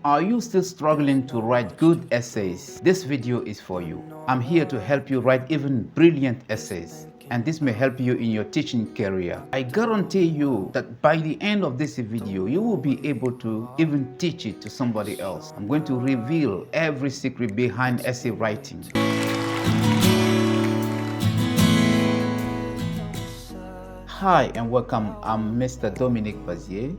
Are you still struggling to write good essays? This video is for you. I'm here to help you write even brilliant essays, and this may help you in your teaching career. I guarantee you that by the end of this video, you will be able to even teach it to somebody else. I'm going to reveal every secret behind essay writing. Hi and welcome. I'm Mr. Dominic Bazier.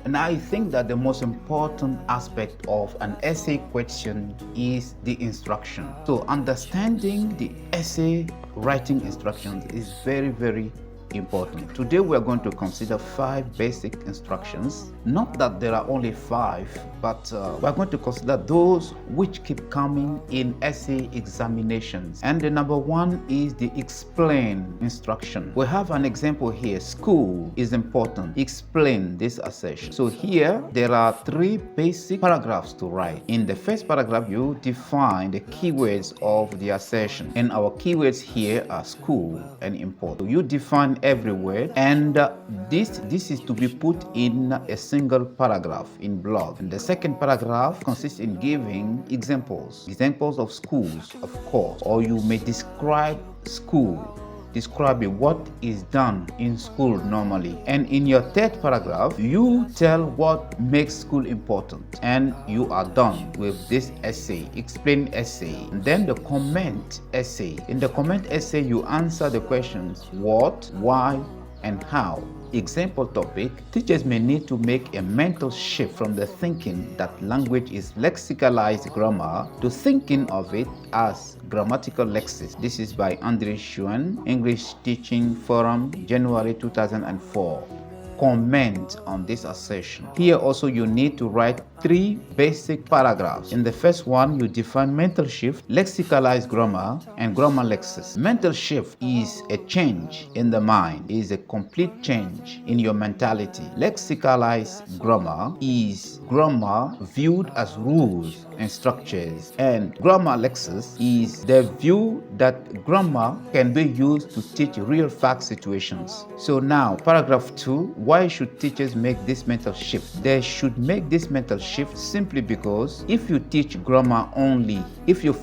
And I think that the most important aspect of an essay question is the instruction. So understanding the essay writing instructions is very important. Today we are going to consider 5 basic instructions. Not that there are only 5, but we are going to consider those which keep coming in essay examinations. And the number 1 is the explain instruction. We have an example here. School is important. Explain this assertion. So here there are 3 basic paragraphs to write. In the first paragraph, you define the keywords of the assertion. And our keywords here are school and important. So you define every word, and this is to be put in a single paragraph in block. And the second paragraph consists in giving examples of schools, of course, or you may describe school, describing what is done in school normally. And in your third paragraph, you tell what makes school important, and you are done with this essay, explain essay. And then the comment essay. In the comment essay, you answer the questions what, why, and how. Example topic: teachers may need to make a mental shift from the thinking that language is lexicalized grammar to thinking of it as grammatical lexis. This is by Andre Schuen, English Teaching Forum, January 2004. Comment on this assertion. Here also you need to write 3 basic paragraphs. In the first one, you define mental shift, lexicalized grammar, and grammar lexis. Mental shift is a change in the mind, is a complete change in your mentality. Lexicalized grammar is grammar viewed as rules and structures, and grammar lexis is the view that grammar can be used to teach real fact situations. So now, paragraph 2, why should teachers make this mental shift? They should make this mental shift simply because if you teach grammar only, if you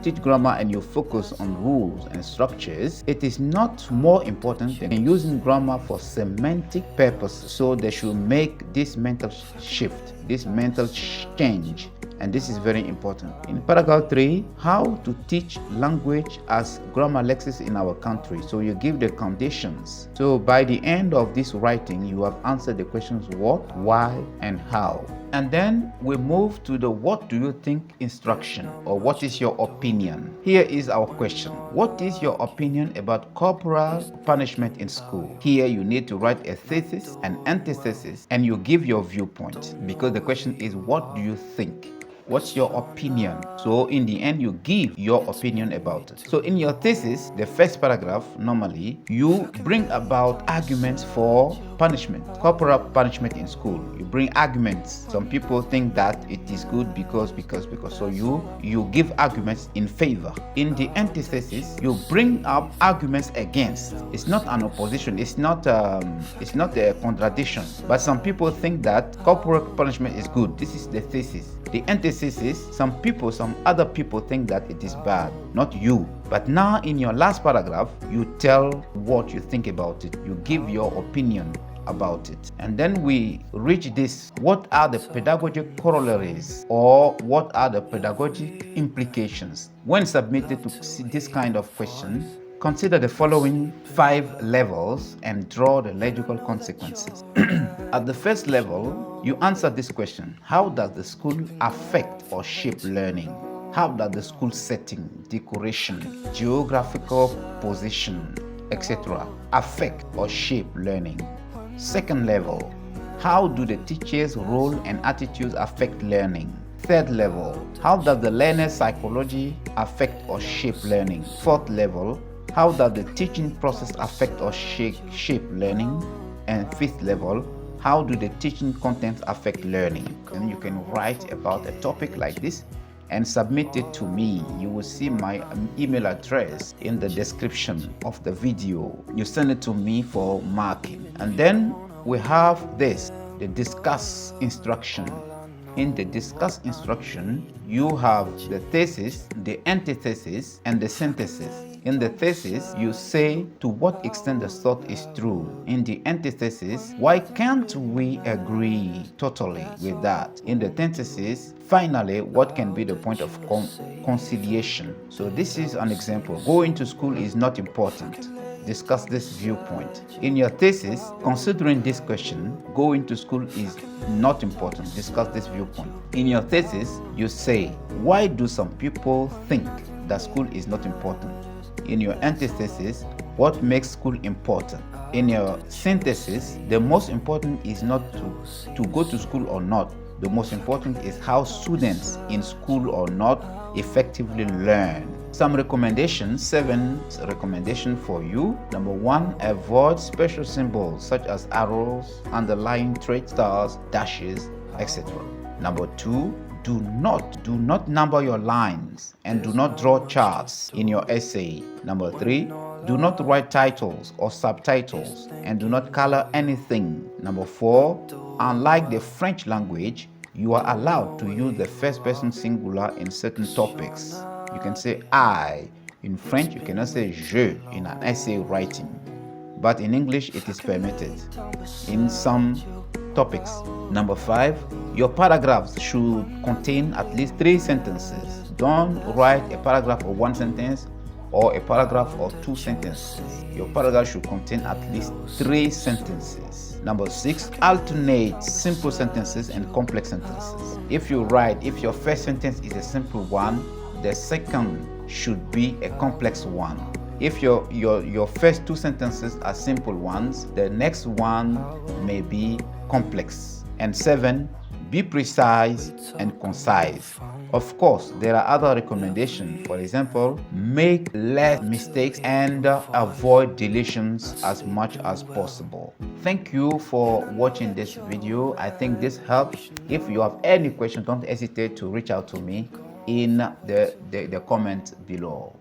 teach grammar and you focus on rules and structures, it is not more important than using grammar for semantic purposes. So they should make this mental shift, this mental change. And this is very important. In paragraph 3, how to teach language as grammar lexis in our country. So you give the conditions. So by the end of this writing, you have answered the questions what, why, and how. And then we move to the what do you think instruction, or what is your opinion. Here is our question. What is your opinion about corporal punishment in school? Here you need to write a thesis, an antithesis, and you give your viewpoint, because the question is what do you think? What's your opinion? So in the end, you give your opinion about it. So in your thesis, the first paragraph, normally, you bring about arguments for punishment, corporal punishment in school. You bring arguments. Some people think that it is good because. So you give arguments in favor. In the antithesis, you bring up arguments against. It's not an opposition. It's not a contradiction. But some people think that corporal punishment is good. This is the thesis. The antithesis, some other people think that it is bad, not you. But now in your last paragraph, you tell what you think about it. You give your opinion about it. And then we reach this: what are the pedagogic corollaries, or what are the pedagogic implications? When submitted to this kind of question, consider the following 5 levels and draw the logical consequences. At the first level, you answer this question: how does the school affect or shape learning? How does the school setting, decoration, geographical position, etc. affect or shape learning? Second level, how do the teacher's role and attitudes affect learning? Third level, how does the learner's psychology affect or shape learning? Fourth level, how does the teaching process affect or shape learning? And fifth level, how do the teaching contents affect learning? And you can write about a topic like this and submit it to me. You will see my email address in the description of the video. You send it to me for marking. And then we have this, the discuss instruction. In the discuss instruction, you have the thesis, the antithesis, and the synthesis. In the thesis, you say to what extent the thought is true. In the antithesis, why can't we agree totally with that? In the synthesis, finally, what can be the point of conciliation? So this is an example. Going to school is not important. Discuss this viewpoint. In your thesis, considering this question, going to school is not important. Discuss this viewpoint. In your thesis, you say, why do some people think that school is not important? In your antithesis, what makes school important? In your synthesis, the most important is not to go to school or not. The most important is how students in school or not effectively learn. Some recommendations, 7 recommendations for you. Number 1, avoid special symbols such as arrows, underlying traits, stars, dashes, etc. Number 2, do not number your lines and do not draw charts in your essay. Number 3, do not write titles or subtitles and do not color anything. Number 4, unlike the French language, you are allowed to use the first person singular in certain topics. You can say I. In French, you cannot say je in an essay writing. But in English, it is permitted in some topics. Number 5, your paragraphs should contain at least 3 sentences. Don't write a paragraph of 1 sentence or a paragraph of 2 sentences. Your paragraph should contain at least 3 sentences. Number 6, alternate simple sentences and complex sentences. If your first sentence is a simple one, the second should be a complex one. If your first 2 sentences are simple ones, the next one may be complex. And 7, be precise and concise. Of course, there are other recommendations. For example, make less mistakes and avoid deletions as much as possible. Thank you for watching this video. I think this helps. If you have any questions, don't hesitate to reach out to me in the comment below.